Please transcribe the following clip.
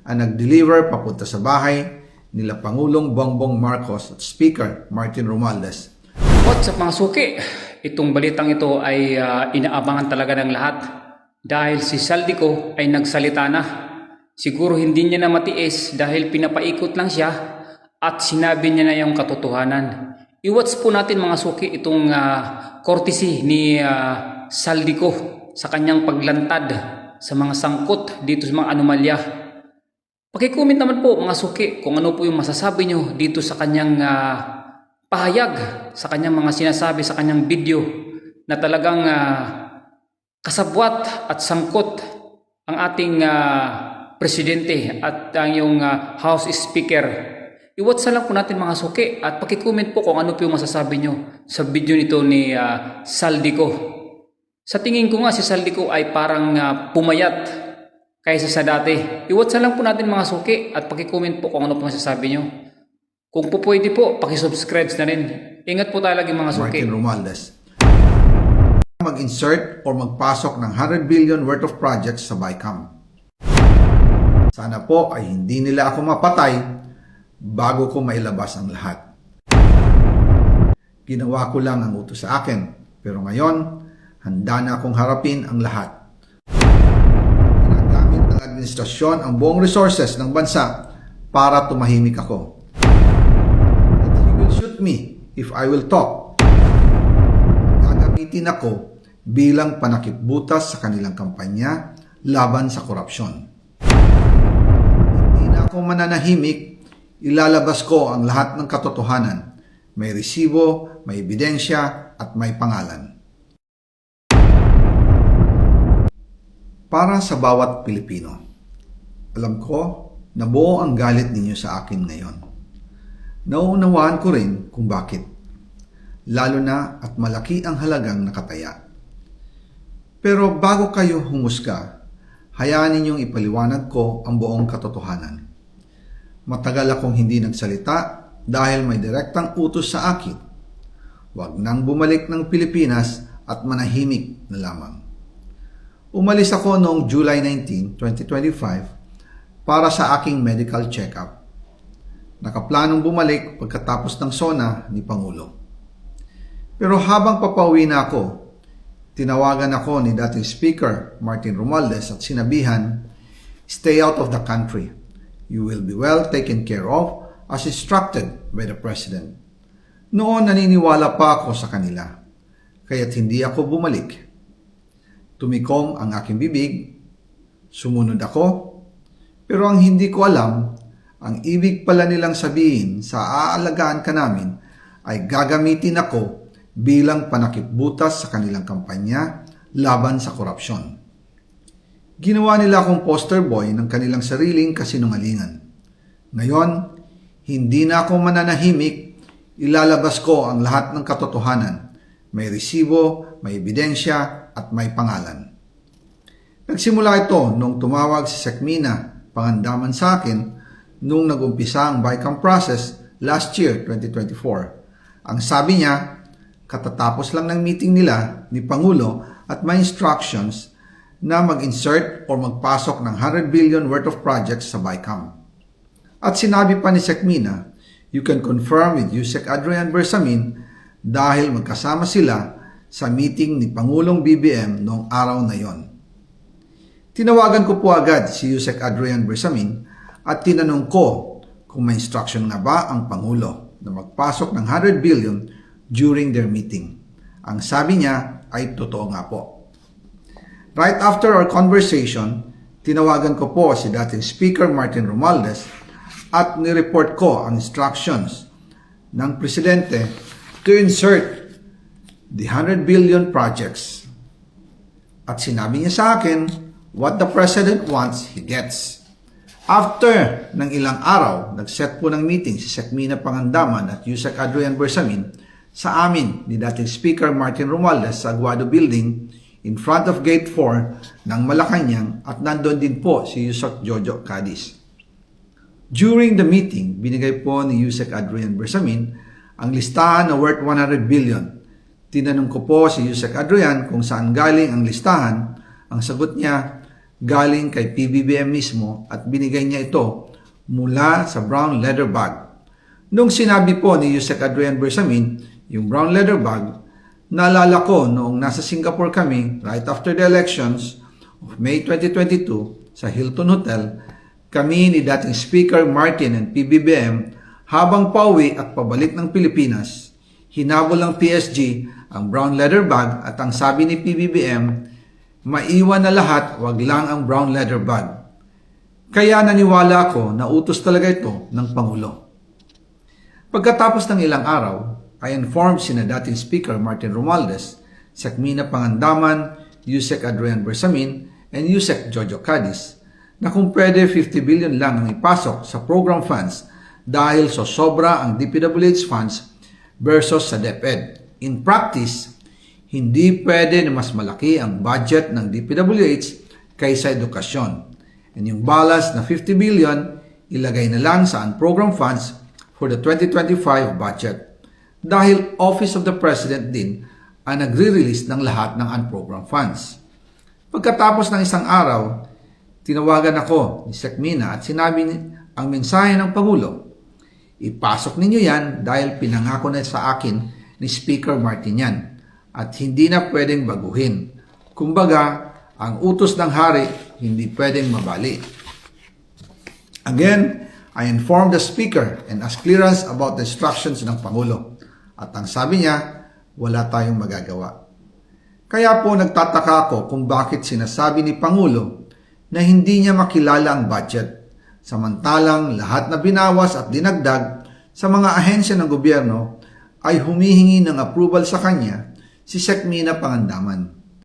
ang nag-deliver papunta sa bahay nila Pangulong Bongbong Marcos at Speaker Martin Romualdez. What's up mga suki? Itong balitang ito ay inaabangan talaga ng lahat dahil si Saldico ay nagsalita na. Siguro hindi niya na matiis dahil pinapaikot lang siya at sinabi niya na yung katotohanan. I-watch po natin mga suki itong courtesy ni Saldico sa kanyang paglantad sa mga sangkot dito sa mga anomalya. Paki-comment naman po mga suki kung ano po yung masasabi nyo dito sa kanyang pahayag, sa kanyang mga sinasabi sa kanyang video na talagang kasabwat at sangkot ang ating presidente at ang yung House Speaker. I-watch na lang po natin mga suki at paki-comment po kung ano po yung masasabi nyo sa video nito ni Saldico. Sa tingin ko nga si Saldico ay parang pumayat kaysa sa dati. I-watch na lang po natin mga suki at paki-comment po kung ano po masasabi nyo. Kung po pwede po, paki-subscribe na rin. Ingat po tayo lagi mga suki. Martin Romualdez. Mag-insert o magpasok ng 100 billion worth of projects sa BICAM. Sana po ay hindi nila ako mapatay bago ko mailabas ang lahat. Ginawa ko lang ang utos sa akin, pero ngayon, handa na akong harapin ang lahat. Ginagamit ng administrasyon ang buong resources ng bansa para tumahimik ako. That he will shoot me if I will talk. Gagamitin ako bilang panakipbutas sa kanilang kampanya laban sa korupsyon. Hindi na ako mananahimik. Ilalabas ko ang lahat ng katotohanan. May resibo, may ebidensya, at may pangalan. Para sa bawat Pilipino, alam ko na buo ang galit ninyo sa akin ngayon. Nauunawaan ko rin kung bakit. Lalo na at malaki ang halagang nakataya. Pero bago kayo humusga, hayaan ninyong ipaliwanag ko ang buong katotohanan. Matagal akong hindi nagsalita dahil may direktang utos sa akin. Huwag nang bumalik ng Pilipinas at manahimik na lamang. Umalis ako noong July 19, 2025 para sa aking medical check-up. Nakaplanong bumalik pagkatapos ng SONA ni Pangulo. Pero habang papauwi na ako, tinawagan ako ni dating Speaker Martin Romualdez at sinabihan, "Stay out of the country. You will be well taken care of as instructed by the President." Noon naniniwala pa ako sa kanila, kaya't hindi ako bumalik. Tumikom ang aking bibig, sumunod ako, pero ang hindi ko alam, ang ibig pala nilang sabihin sa aalagaan ka namin ay gagamitin ako bilang panakipbutas sa kanilang kampanya laban sa korupsyon. Ginawa nila akong poster boy ng kanilang sariling kasinungalingan. Ngayon, hindi na ako mananahimik, ilalabas ko ang lahat ng katotohanan. May resibo, may ebidensya, at may pangalan. Nagsimula ito nung tumawag si Sekmina Pangandaman sa akin nung nag-umpisa ang BICAM process last year, 2024. Ang sabi niya, katatapos lang ng meeting nila ni Pangulo at may instructions na mag-insert o magpasok ng 100 billion worth of projects sa BICAM. At sinabi pa ni Sekmina, you can confirm with Yusek Adrian Bersamin dahil magkasama sila sa meeting ni Pangulong BBM noong araw na yon. Tinawagan ko po agad si Yusek Adrian Bersamin at tinanong ko kung may instruction nga ba ang Pangulo na magpasok ng 100 billion during their meeting. Ang sabi niya ay totoo nga po. Right after our conversation, tinawagan ko po si dating Speaker Martin Romualdez at nireport ko ang instructions ng Presidente to insert the 100 billion projects. At sinabi niya sa akin, what the President wants, he gets. After ng ilang araw, nag-set po ng meeting si Sekmina Pangandaman at Yusek Adrian Bersamin sa amin ni dating Speaker Martin Romualdez sa Aguado Building in front of Gate 4 ng Malacanang at nandun din po si Yusek Jojo Cadiz. During the meeting, binigay po ni Yusek Adrian Bersamin ang listahan na worth 100 billion. Tinanong ko po si Yusek Adrian kung saan galing ang listahan. Ang sagot niya, galing kay PBBM mismo at binigay niya ito mula sa brown leather bag. Nung sinabi po ni Yusek Adrian Bersamin, yung brown leather bag, naalala ko noong nasa Singapore kami right after the elections of May 2022 sa Hilton Hotel, kami ni dating Speaker Martin and PBBM habang pauwi at pabalik ng Pilipinas, hinabol ng PSG ang brown leather bag at ang sabi ni PBBM, maiwan na lahat, wag lang ang brown leather bag. Kaya naniwala ako na utos talaga ito ng Pangulo. Pagkatapos ng ilang araw, I informed sina dating Speaker Martin Romualdez, Sekmina Pangandaman, Yusek Adrian Bersamin, and Yusek Jojo Cadiz na kung pwede 50 billion lang ang ipasok sa program funds dahil so sobra ang DPWH funds versus sa DepEd. In practice, hindi pwede na mas malaki ang budget ng DPWH kaysa edukasyon. And yung balance na 50 billion, ilagay na lang sa unprogram funds for the 2025 budget. Dahil Office of the President din ang nagre-release ng lahat ng unprogram funds. Pagkatapos ng isang araw, tinawagan ako ni Sekmina at sinabi ang mensahe ng Pangulo. Ipasok ninyo yan dahil pinangako na sa akin ni Speaker Martin yan at hindi na pwedeng baguhin. Kumbaga, ang utos ng hari hindi pwedeng mabali. Again, I informed the Speaker and asked clearance about the instructions ng Pangulo. At ang sabi niya, wala tayong magagawa. Kaya po nagtataka ako kung bakit sinasabi ni Pangulo na hindi niya makilala ang budget, samantalang lahat na binawas at dinagdag sa mga ahensya ng gobyerno ay humihingi ng approval sa kanya si Sekmina Pangandaman.